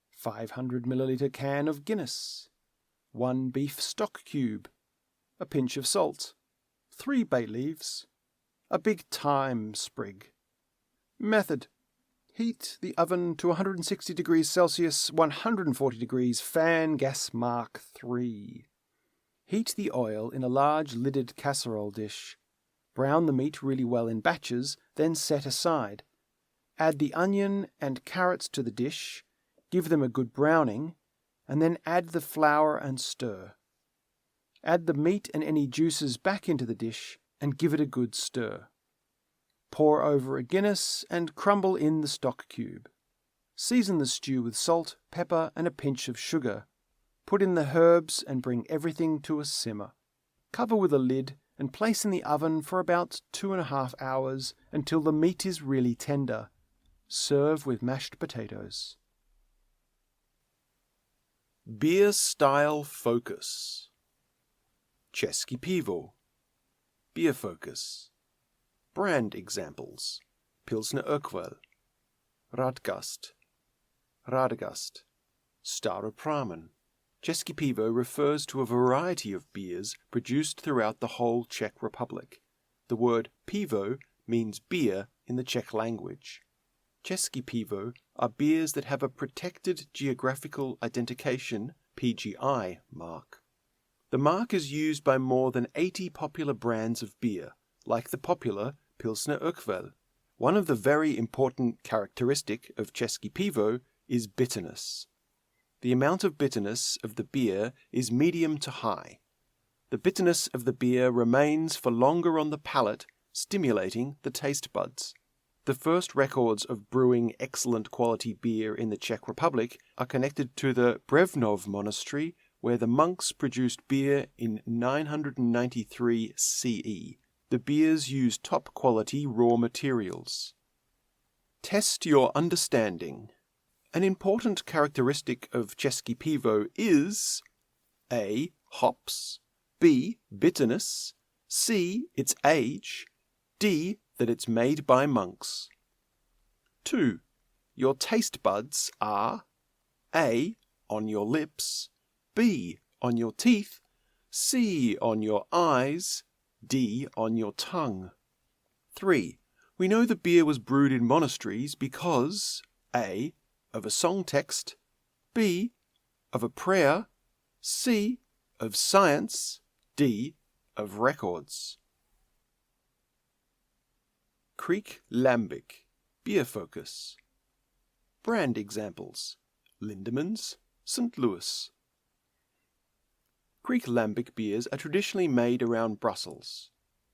500 milliliter can of Guinness, 1 beef stock cube, a pinch of salt, 3 bay leaves, a big thyme sprig. Method: heat the oven to 160 degrees Celsius, 140 degrees fan gas Mark 3. Heat the oil in a large lidded casserole dish. Brown the meat really well in batches, then set aside. Add the onion and carrots to the dish, give them a good browning, and then add the flour and stir. Add the meat and any juices back into the dish and give it a good stir. Pour over a Guinness and crumble in the stock cube. Season the stew with salt, pepper, and a pinch of sugar. Put in the herbs and bring everything to a simmer. Cover with a lid and place in the oven for about 2.5 hours until the meat is really tender. Serve with mashed potatoes. Beer style focus. České pivo. Bierfokus. Brand examples. Pilsner Urquell. Radgast. Radegast. Staropramen. České pivo refers to a variety of beers produced throughout the whole Czech Republic. The word pivo means beer in the Czech language. České pivo are beers that have a protected geographical identification (PGI) mark. The mark is used by more than 80 popular brands of beer, like the popular Pilsner Urquell. One of the very important characteristic of České pivo is bitterness. The amount of bitterness of the beer is medium to high. The bitterness of the beer remains for longer on the palate, stimulating the taste buds. The first records of brewing excellent quality beer in the Czech Republic are connected to the Brevnov monastery, where the monks produced beer in 993 CE. The beers use top quality raw materials. Test your understanding. An important characteristic of České pivo is A. Hops, B. Bitterness, C. Its age, D. That it's made by monks. 2. Your taste buds are A. On your lips, B. On your teeth, C. On your eyes, D. On your tongue. 3. We know the beer was brewed in monasteries because A. Of a song text, B. Of a prayer, C. Of science, D. Of records. Kriek Lambic, Bierfokus. Brand examples: Lindemans, St. Louis. Kriek Lambic beers are traditionally made around Brussels.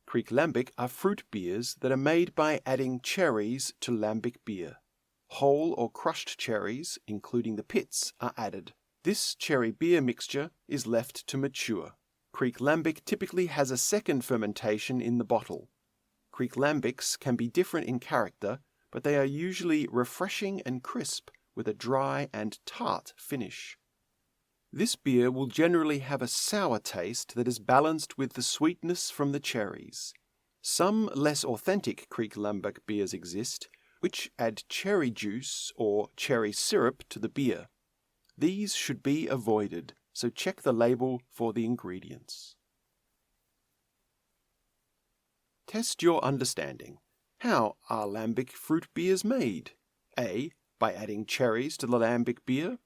Kriek Lambic are fruit beers that are made by adding cherries to lambic beer. Whole or crushed cherries, including the pits, are added. This cherry beer mixture is left to mature. Kriek Lambic typically has a second fermentation in the bottle. Kriek Lambics can be different in character, but they are usually refreshing and crisp with a dry and tart finish. This beer will generally have a sour taste that is balanced with the sweetness from the cherries. Some less authentic Kriek Lambic beers exist, which add cherry juice or cherry syrup to the beer. These should be avoided, so check the label for the ingredients. Test your understanding. How are lambic fruit beers made? A. By adding cherries to the lambic beer.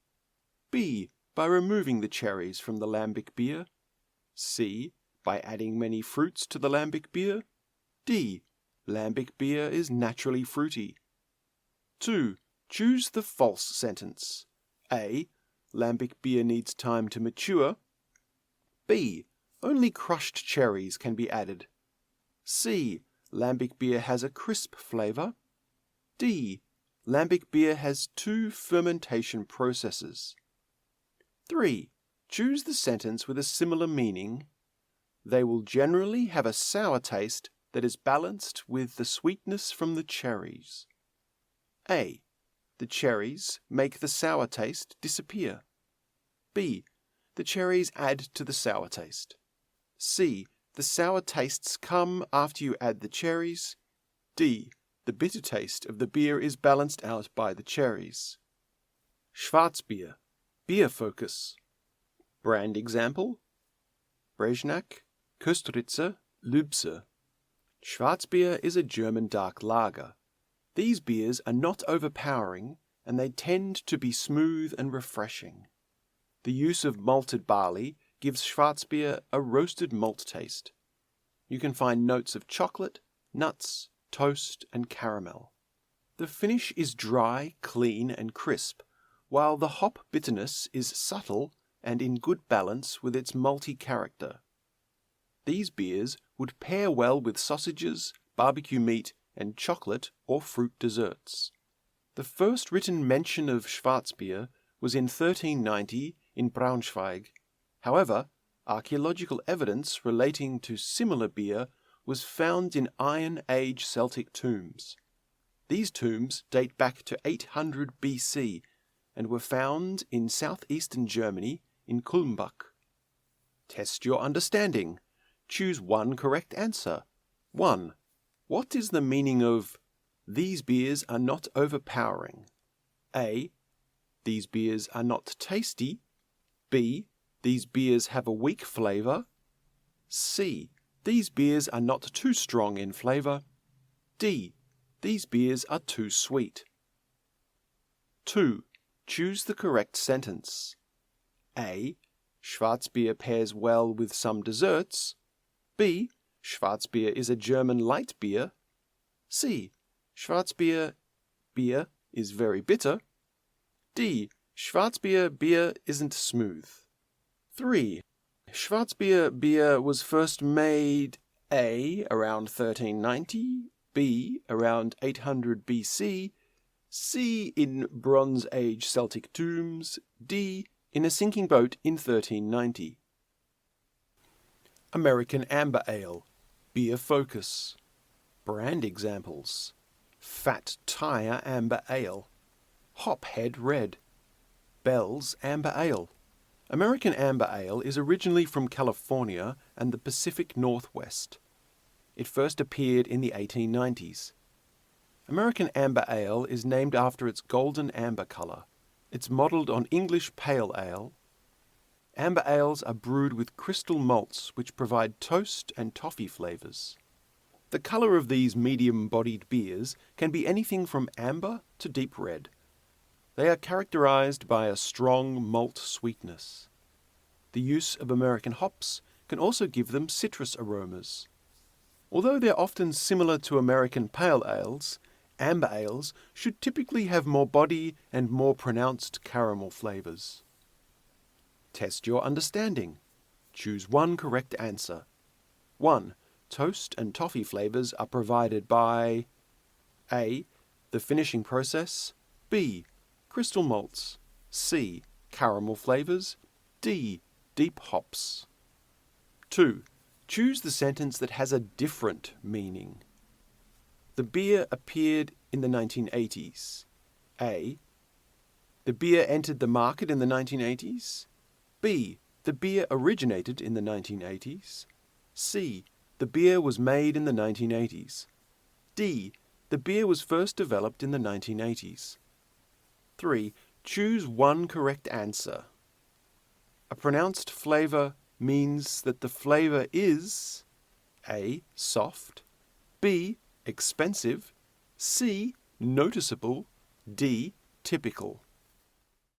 B. By removing the cherries from the lambic beer. C. By adding many fruits to the lambic beer. D. Lambic beer is naturally fruity. 2. Choose the false sentence. A. Lambic beer needs time to mature. B. Only crushed cherries can be added. C. Lambic beer has a crisp flavour. D. Lambic beer has 2 fermentation processes. 3. Choose the sentence with a similar meaning. They will generally have a sour taste that is balanced with the sweetness from the cherries. A. The cherries make the sour taste disappear. B. The cherries add to the sour taste. C. The sour tastes come after you add the cherries. D. The bitter taste of the beer is balanced out by the cherries. Schwarzbier, Bierfokus. Brand example: Brezhnak, Köstritzer, Lübse. Schwarzbier is a German dark lager. These beers are not overpowering, and they tend to be smooth and refreshing. The use of malted barley gives Schwarzbier a roasted malt taste. You can find notes of chocolate, nuts, toast, and caramel. The finish is dry, clean, and crisp, while the hop bitterness is subtle and in good balance with its malty character. These beers would pair well with sausages, barbecue meat, and chocolate or fruit desserts. The first written mention of Schwarzbier was in 1390 in Braunschweig. However, archaeological evidence relating to similar beer was found in Iron Age Celtic tombs. These tombs date back to 800 BC and were found in southeastern Germany in Kulmbach. Test your understanding. Choose one correct answer. 1. What is the meaning of "These beers are not overpowering"? A. These beers are not tasty. B. These beers have a weak flavour. C. These beers are not too strong in flavour. D. These beers are too sweet. 2. Choose the correct sentence. A. Schwarzbier pairs well with some desserts. B. Schwarzbier is a German light beer. C. Schwarzbier beer is very bitter. D. Schwarzbier beer isn't smooth. 3. Schwarzbier beer was first made A. around 1390, B. around 800 BC, C. in Bronze Age Celtic tombs, D. in a sinking boat in 1390. American Amber Ale, Beer Focus. Brand examples: Fat Tire Amber Ale, Hophead Red, Bell's Amber Ale. American Amber Ale is originally from California and the Pacific Northwest. It first appeared in the 1890s. American Amber Ale is named after its golden amber colour. It's modelled on English Pale Ale. Amber ales are brewed with crystal malts which provide toast and toffee flavours. The colour of these medium-bodied beers can be anything from amber to deep red. They are characterised by a strong malt sweetness. The use of American hops can also give them citrus aromas. Although they're often similar to American pale ales, amber ales should typically have more body and more pronounced caramel flavours. Test your understanding. Choose one correct answer. 1. Toast and toffee flavours are provided by A. The finishing process. B. Crystal malts. C. Caramel flavours. D. Deep hops. 2. Choose the sentence that has a different meaning. The beer appeared in the 1980s. A. The beer entered the market in the 1980s. B. The beer originated in the 1980s. C. The beer was made in the 1980s. D. The beer was first developed in the 1980s. 3. Choose one correct answer. A pronounced flavour means that the flavour is A. Soft, B. Expensive, C. Noticeable, D. Typical.